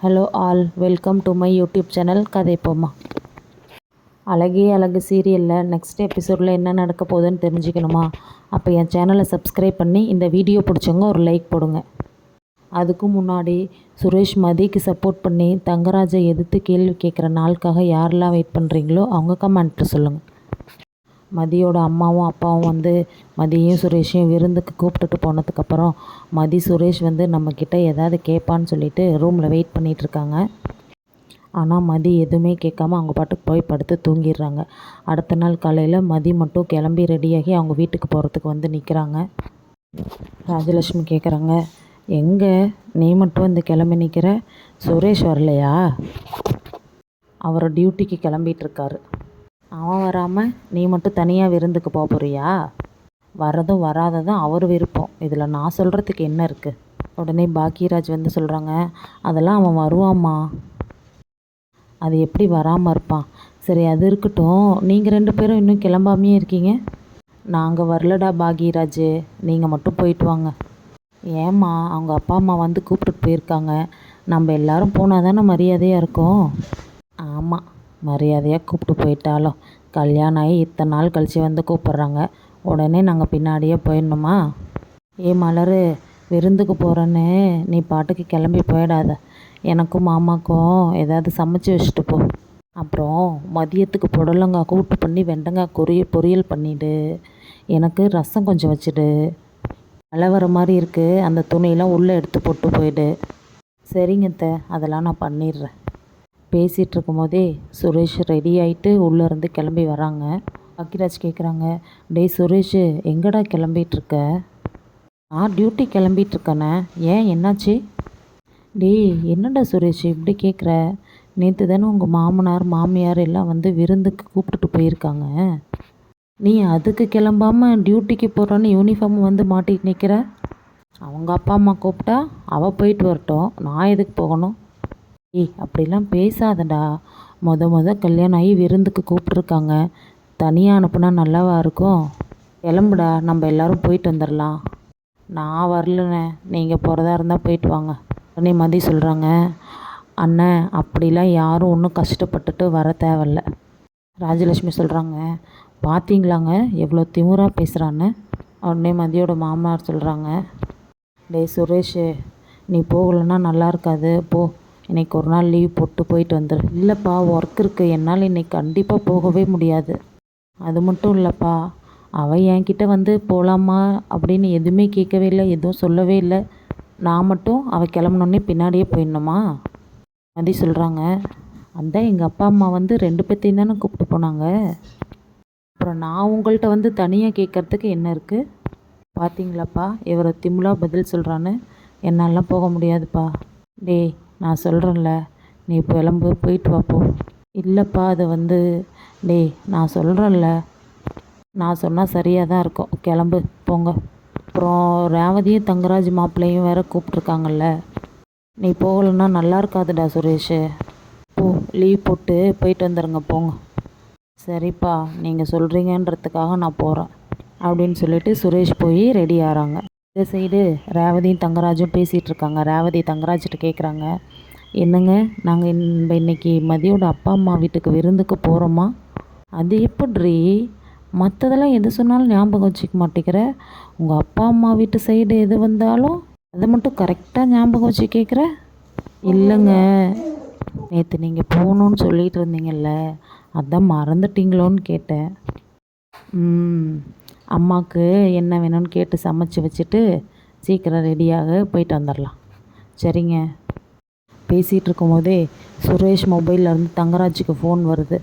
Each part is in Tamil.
Hello all, welcome to my YouTube channel கதை போமா. அழகே அழகு சீரியலில் நெக்ஸ்ட் எபிசோடில் என்ன நடக்க போகுதுன்னு தெரிஞ்சுக்கணுமா? அப்போ என் சேனலை சப்ஸ்கிரைப் பண்ணி இந்த வீடியோ பிடிச்சவங்க ஒரு லைக் போடுங்க. அதுக்கு முன்னாடி சுரேஷ் மதிக்கு சப்போர்ட் பண்ணி தங்கராஜை எதிர்த்து கேள்வி கேட்குற நாளுக்காக யாரெல்லாம் வெயிட் பண்ணுறீங்களோ அவங்க கமெண்ட்டில் சொல்லுங்கள். மதியோட அம்மாவும் அப்பாவும் வந்து மதியையும் சுரேஷையும் விருந்துக்கு கூப்பிட்டுட்டு போனதுக்கப்புறம் மதி சுரேஷ் வந்து நம்மக்கிட்ட ஏதாவது கேட்பான்னு சொல்லிட்டு ரூமில் வெயிட் பண்ணிகிட்ருக்காங்க. ஆனால் மதி எதுவுமே கேட்காம அவங்க பாட்டுக்கு போய் படுத்து தூங்கிடுறாங்க. அடுத்த நாள் காலையில் மதி மட்டும் கிளம்பி ரெடியாகி அவங்க வீட்டுக்கு போகிறதுக்கு வந்து நிற்கிறாங்க. ராஜலட்சுமி கேட்குறாங்க, எங்கே நீ மட்டும் வந்து கிளம்பி நிற்கிற, சுரேஷ் வரலையா? அவர் டியூட்டிக்கு கிளம்பிகிட்ருக்காரு. அவன் வராமல் நீ மட்டும் தனியாக விருந்துக்கு போக போறியா? வரதும் வராததும் அவர் விருப்பம், இதில் நான் சொல்கிறதுக்கு என்ன இருக்குது? உடனே பாக்கியராஜ் வந்து சொல்கிறாங்க, அதெல்லாம் அவன் வருவாம்மா. அது எப்படி வராமல் இருப்பான்? சரி, அது இருக்கட்டும், நீங்கள் 2 பேரும் இன்னும் கிளம்பாமையே இருக்கீங்க. நாங்கள் வரலடா பாக்கியராஜ், நீங்கள் மட்டும் போயிட்டு வாங்க. ஏம்மா, அவங்க அப்பா அம்மா வந்து கூப்பிட்டுட்டு போயிருக்காங்க, நம்ம எல்லோரும் போனால் தானே மரியாதையாக இருக்கும். ஆமாம், மரியாதையாக கூப்பிட்டு போயிட்டாலும் கல்யாணம் ஆகி இத்தனை நாள் கழித்து வந்து கூப்பிட்றாங்க, உடனே நாங்கள் பின்னாடியே போயிடணுமா? ஏ மலர், விருந்துக்கு போகிறேன்னு நீ பாட்டுக்கு கிளம்பி போயிடாத. எனக்கும் மாமாக்கும் ஏதாவது சமைச்சு வச்சுட்டு போ. அப்புறம் மதியத்துக்கு புடலங்காய் கூட்டு பண்ணி வெண்டைங்காய் பொரியல் பண்ணிவிடு. எனக்கு ரசம் கொஞ்சம் வச்சுடு. மழை வர மாதிரி இருக்குது, அந்த துணியெல்லாம் உள்ளே எடுத்து போட்டு போயிடு. சரிங்க, அதெல்லாம் நான் பண்ணிடுறேன். பேசிகிட்டு இருக்கும்போதே சுரேஷ் ரெடி ஆகிட்டு உள்ளேருந்து கிளம்பி வராங்க. பாக்கியராஜ் கேட்குறாங்க, டேய் சுரேஷ், எங்கடா கிளம்பிகிட்ருக்க? நான் டியூட்டி கிளம்பிகிட்ருக்கேண்ணே. ஏன், என்னாச்சு? டேய், என்னடா சுரேஷ் இப்படி கேட்குற? நேற்று தானே உங்கள் மாமனார் மாமியார் எல்லாம் வந்து விருந்துக்கு கூப்பிட்டுட்டு போயிருக்காங்க. நீ அதுக்கு கிளம்பாமல் டியூட்டிக்கு போகிறோன்னு யூனிஃபார்ம் வந்து மாட்டிட்டு நிற்கிற. அவங்க அப்பா அம்மா கூப்பிட்டா அவள் போயிட்டு வரட்டும், நான் எதுக்கு போகணும்? ஏய், அப்படிலாம் பேசாதடா. மொத கல்யாணம் ஆகி விருந்துக்கு கூப்பிட்ருக்காங்க, தனியாக அனுப்புனா நல்லாவா இருக்கும்? கிளம்புடா, நம்ம எல்லோரும் போயிட்டு வந்துடலாம். நான் வரலண்ணே, நீங்கள் போகிறதா இருந்தால் போயிட்டு வாங்க. உடனே மதி சொல்கிறாங்க, அண்ணன் அப்படிலாம் யாரும் ஒன்றும் கஷ்டப்பட்டுட்டு வர தேவையில்ல. ராஜலட்சுமி சொல்கிறாங்க, பார்த்தீங்களாங்க எவ்வளோ திமிராக பேசுகிறான்னு. உடனே மதியோட மாமனார் சொல்கிறாங்க, டேய் சுரேஷ், நீ போகலன்னா நல்லா இருக்காது, போ. இன்றைக்கி ஒரு நாள் லீவ் போட்டு போயிட்டு வந்துடு. இல்லைப்பா, ஒர்க் இருக்குது, என்னால் இன்றைக்கி கண்டிப்பாக போகவே முடியாது. அது மட்டும் இல்லைப்பா, அவள் என்கிட்ட வந்து போகலாமா அப்படின்னு எதுவுமே கேட்கவே இல்லை, எதுவும் சொல்லவே இல்லை. நான் மட்டும் அவள் கிளம்புனோடனே பின்னாடியே போயிடணுமா? மதி சொல்கிறாங்க, அதான் எங்கள் அப்பா அம்மா வந்து 2 பேர்த்தையும் தானே கூப்பிட்டு போனாங்க. அப்புறம் நான் உங்கள்கிட்ட வந்து தனியாக கேட்குறதுக்கு என்ன இருக்குது? பார்த்தீங்களாப்பா, இவரை திமுலா பதில் சொல்கிறான்னு. என்னாலாம் போக முடியாதுப்பா. டேய், நான் சொல்கிறேன்ல, நீ போயிட்டு வாப்போ. இல்லைப்பா, அது வந்து டேய், நான் சொல்கிறேன்ல, நான் சொன்னால் சரியாக தான் இருக்கும், கிளம்பு, போங்க. அப்புறம் ரேவதியும் தங்கராஜ் மாப்பிள்ளையும் வேறு கூப்பிட்ருக்காங்கல்ல, நீ போகலன்னா நல்லா இருக்காதுடா சுரேஷ். போ, லீவ் போட்டு போயிட்டு வந்துடுங்க, போங்க. சரிப்பா, நீங்கள் சொல்கிறீங்கன்றதுக்காக நான் போகிறேன் அப்படின்னு சொல்லிட்டு சுரேஷ் போய் ரெடி ஆகிறாங்க. இந்த சைடு ரேவதியும் தங்கராஜும் பேசிகிட்டு இருக்காங்க. ரேவதி தங்கராஜ்கிட்ட கேட்குறாங்க, என்னங்க, நாங்கள் இன்றைக்கி மதியோட அப்பா அம்மா வீட்டுக்கு விருந்துக்கு போகிறோமா? அது எப்படிரி, மற்றதெல்லாம் எது சொன்னாலும் ஞாபகம் வச்சுக்க மாட்டேங்கிற, உங்கள் அப்பா அம்மா வீட்டு சைடு எது வந்தாலும் அதை மட்டும் கரெக்டாக ஞாபகம் வச்சு கேட்குற. இல்லைங்க, நேற்று நீங்கள் போகணுன்னு சொல்லிகிட்டு இருந்தீங்கல்ல, அதான் மறந்துட்டீங்களோன்னு கேட்டேன். அம்மாவுக்கு என்ன வேணும்னு கேட்டு சமைச்சு வச்சுட்டு சீக்கிரம் ரெடியாக போயிட்டு வந்துடலாம். சரிங்க. பேசிகிட்டு இருக்கும்போதே சுரேஷ் மொபைல்லேருந்து தங்கராஜுக்கு ஃபோன் வருது.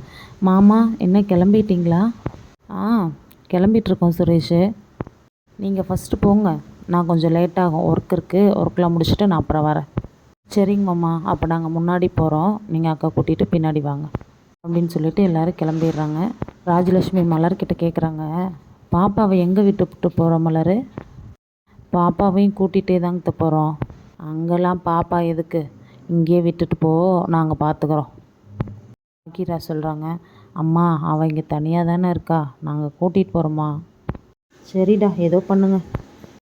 மாமா, என்ன கிளம்பிட்டிங்களா? கிளம்பிகிட்ருக்கோம் சுரேஷ். நீங்கள் ஃபஸ்ட்டு போங்க, நான் கொஞ்சம் லேட்டாகும், ஒர்க் இருக்குது, ஒர்க்கெலாம் முடிச்சுட்டு நான் அப்புறம் வரேன். சரிங்க மாமா, அப்போ நாங்கள் முன்னாடி போகிறோம், நீங்கள் அக்கா கூட்டிகிட்டு பின்னாடி வாங்க அப்படின்னு சொல்லிட்டு எல்லோரும் கிளம்பிடுறாங்க. ராஜலட்சுமி மலர்கிட்ட கேட்குறாங்க, பாப்பாவை எங்கே விட்டு போகிறோம் மலர்? பாப்பாவையும் கூட்டிகிட்டே தாங்க போகிறோம். அங்கெல்லாம் பாப்பா எதுக்கு, இங்கேயே விட்டுட்டு போ, நாங்கள் பார்த்துக்குறோம். கீரா சொல்கிறாங்க, அம்மா அவள் இங்கே தனியாக தானே இருக்கா, நாங்கள் கூட்டிகிட்டு போகிறோம்மா. சரிடா, ஏதோ பண்ணுங்க.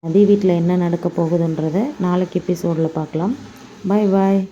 மதி வீட்டில் என்ன நடக்க போகுதுன்றதை நாளைக்கு எபிசோடில் பார்க்கலாம். பாய் பாய்.